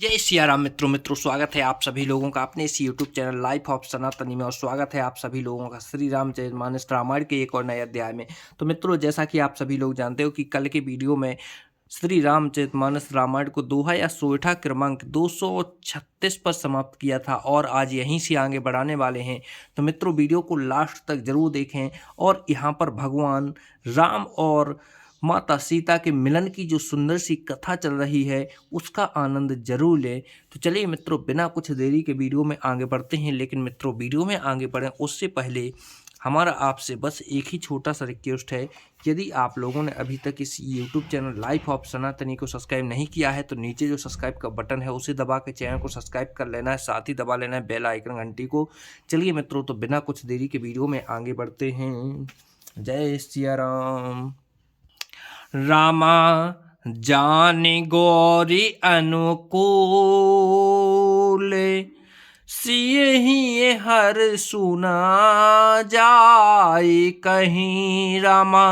जय सिया राम मित्रों स्वागत है आप सभी लोगों का अपने इस यूट्यूब चैनल लाइफ ऑफ सनातनी में। और स्वागत है आप सभी लोगों का श्री रामचरितमानस रामायण के एक और नए अध्याय में। तो मित्रों, जैसा कि आप सभी लोग जानते हो कि कल के वीडियो में श्री रामचरितमानस रामायण को दोहा या सोठा क्रमांक 236 पर समाप्त किया था और आज यहीं से आगे बढ़ाने वाले हैं। तो मित्रों, वीडियो को लास्ट तक जरूर देखें और यहाँ पर भगवान राम और माता सीता के मिलन की जो सुंदर सी कथा चल रही है उसका आनंद जरूर लें। तो चलिए मित्रों, बिना कुछ देरी के वीडियो में आगे बढ़ते हैं। लेकिन मित्रों, वीडियो में आगे बढ़ें उससे पहले हमारा आपसे बस एक ही छोटा सा रिक्वेस्ट है। यदि आप लोगों ने अभी तक इस यूट्यूब चैनल लाइफ ऑफ सनातनी को सब्सक्राइब नहीं किया है तो नीचे जो सब्सक्राइब का बटन है उसे दबा के चैनल को सब्सक्राइब कर लेना है, साथ ही दबा लेना है बेल आइकन घंटी को। चलिए मित्रों, तो बिना कुछ देरी के वीडियो में आगे बढ़ते हैं। जय सिया राम। रामा जाने गौरी अनुकूल, सिए ही हर सुना जाए कहीं। रामा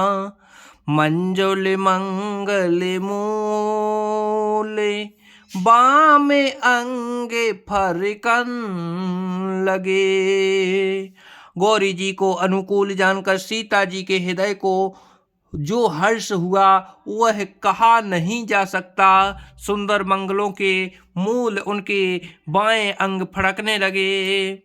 मंजुल मंगल मूल, बाम अंगे फरकन लगे। गौरी जी को अनुकूल जानकर सीता जी के हृदय को जो हर्ष हुआ वह कहा नहीं जा सकता। सुंदर मंगलों के मूल उनके बाएं अंग फड़कने लगे।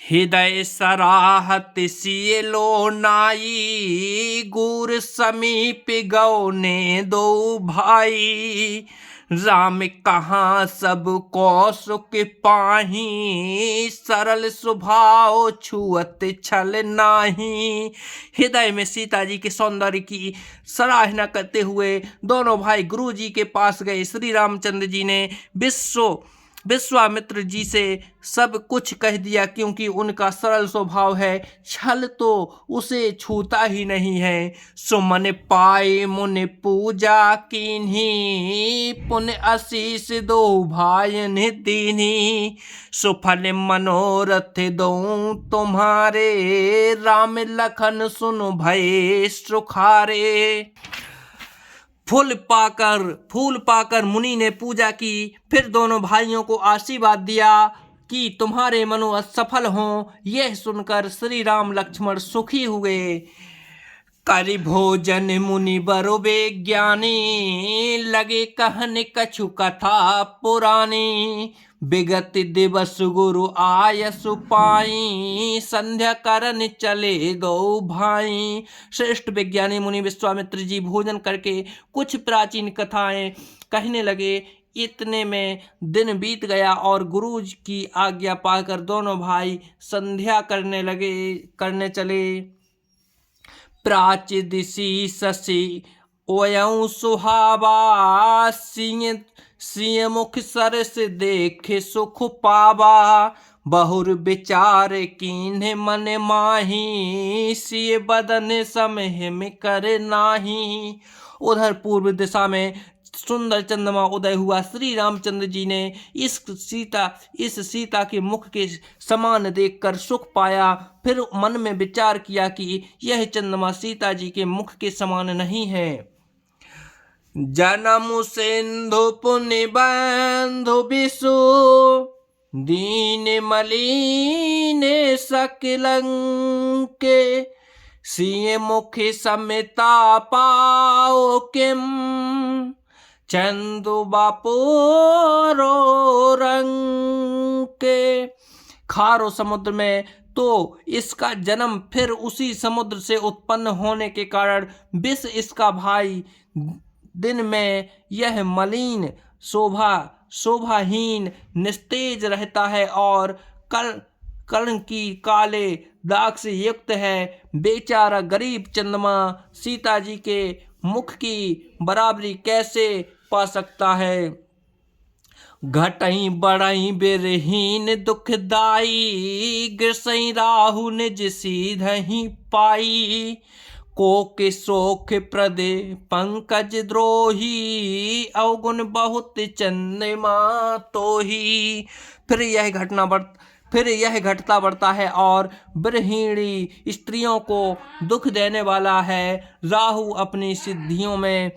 हृदय सराहत सिए लो नाई, गुर समीप गौने दो भाई। राम कहाँ सब कौसुक पाही, सरल स्वभाव छुअत छल नाही। हृदय में सीता जी के सौंदर्य की सराहना करते हुए दोनों भाई गुरु जी के पास गए। श्री रामचंद्र जी ने विश्वामित्र जी से सब कुछ कह दिया, क्योंकि उनका सरल स्वभाव है, छल तो उसे छूता ही नहीं है। सुमन पाए मुनि पूजा कीन्ही, पुण्य आशीष दो भायन दीन्ही। सुफल मनोरथ दो तुम्हारे, राम लखन सुन भय सुखारे। फूल पाकर मुनि ने पूजा की, फिर दोनों भाइयों को आशीर्वाद दिया कि तुम्हारे मनोरथ सफल हों। यह सुनकर श्री राम लक्ष्मण सुखी हुए। करि भोजन मुनि बरो विज्ञानी, लगे कहन कछु कथा पुरानी। विगत दिवस गुरु आयसु पाई, संध्या करन चले दो भाई। श्रेष्ठ विज्ञानी मुनि विश्वामित्र जी भोजन करके कुछ प्राचीन कथाएं कहने लगे। इतने में दिन बीत गया और गुरु की आज्ञा पाकर दोनों भाई संध्या करने चले। प्राच्य दिशि शशि ओयं सुहावा, सिंह मुख सरस देखे सुख पावा। बहुर विचार कीन्ह मन माही, सिय बदन समह में कर नाही। उधर पूर्व दिशा में सुंदर चंद्रमा उदय हुआ। श्री रामचंद्र जी ने इस सीता के मुख के समान देखकर सुख पाया। फिर मन में विचार किया कि यह चंद्रमा सीता जी के मुख के समान नहीं है। जन्म सिंधु पुण्य बंधु विषु, दीन मलिन सकलंके। सिय मुख समता पाओ किम, चंदु बापोरो रंग के। खारो समुद्र में तो इसका जन्म, फिर उसी समुद्र से उत्पन्न होने के कारण विष इसका भाई। दिन में यह मलिन शोभाहीन निस्तेज रहता है और कर्ण की काले दाग से युक्त है। बेचारा गरीब चंद्रमा सीता जी के मुख की बराबरी कैसे पा सकता है। घटई बढ़ई बिरहीन दुखदाई, गिरसई राहु निज सीधहि पाई। कोक शोक प्रद पंकज द्रोही, अवगुण बहुत चंद्रमा तोही। फिर यह घटता बढ़ता है और बृहिणी स्त्रियों को दुख देने वाला है। राहु अपनी सिद्धियों में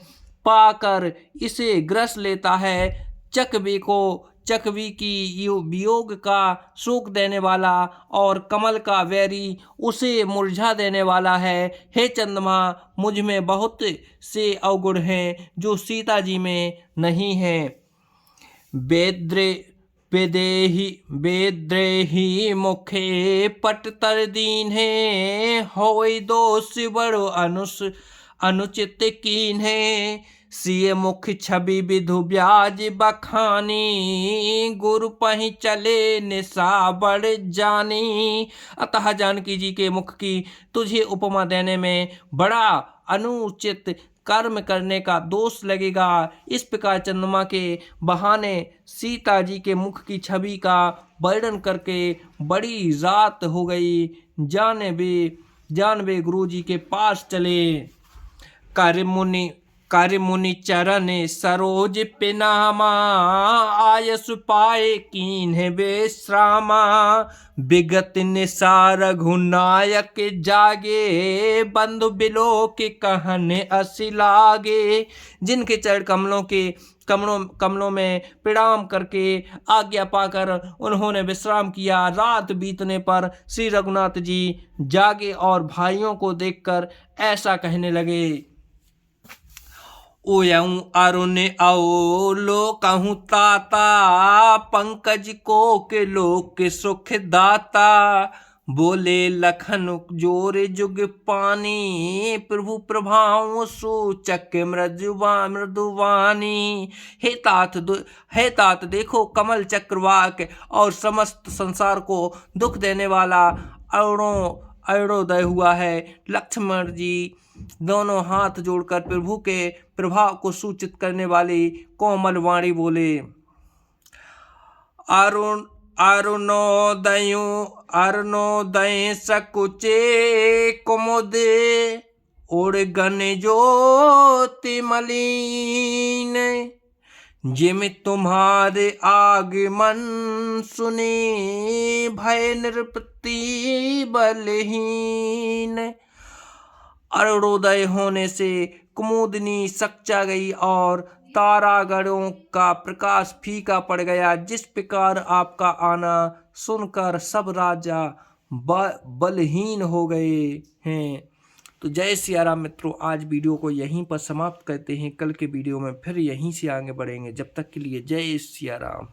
पाकर इसे ग्रस लेता है। चकवी की वियोग का शोक देने वाला और कमल का वैरी उसे मुरझा देने वाला है। हे चंद्रमा, मुझ में बहुत से अवगुण हैं जो सीता जी में नहीं हैं। बेद्रेही मुखे पट तर दीन है, होई दोष बड़ो अनुचित कीन है। सिय मुख छवि विधु ब्याज बखानी, गुरु पही चले निशा बड़ जानी। अतः जानकी जी के मुख की तुझे उपमा देने में बड़ा अनुचित कर्म करने का दोष लगेगा। इस प्रकार चंद्रमा के बहाने सीता जी के मुख की छवि का वर्णन करके बड़ी रात हो गई। जानवे गुरु जी के पास चले। कार्य मुनि चरण सरोज पिनामा, आयस पाए कीन्ह विश्रामा। विगत निसार रघुनायक जागे, बंधु बिलो के कहने असी लागे। जिनके चरण कमलों में प्रणाम करके आज्ञा पाकर उन्होंने विश्राम किया। रात बीतने पर श्री रघुनाथ जी जागे और भाइयों को देखकर ऐसा कहने लगे। ओयऊ अरुण आओ लो कहूँ ताता, पंकज को के लोक सुख दाता। बोले लखन जोर जुग पानी, प्रभु प्रभाव सूचक मृदुवानी। हे तात देखो, कमल चक्रवाक और समस्त संसार को दुख देने वाला अरुणोदय हुआ है। लक्ष्मण जी दोनों हाथ जोड़कर प्रभु के प्रभाव को सूचित करने वाली कोमल वाणी बोले। अरुणोदय सकुचे कुमुदे, उड़गन ज्योति मलिन। जिम तुम्हारे आगमन सुने, भय नृपति बलहीन। अरुणोदय होने से कुमुदनी सकचा गई और तारागणों का प्रकाश फीका पड़ गया। जिस प्रकार आपका आना सुनकर सब राजा बलहीन हो गए हैं। तो जय सिया राम मित्रों, आज वीडियो को यहीं पर समाप्त करते हैं। कल के वीडियो में फिर यहीं से आगे बढ़ेंगे। जब तक के लिए जय सिया राम।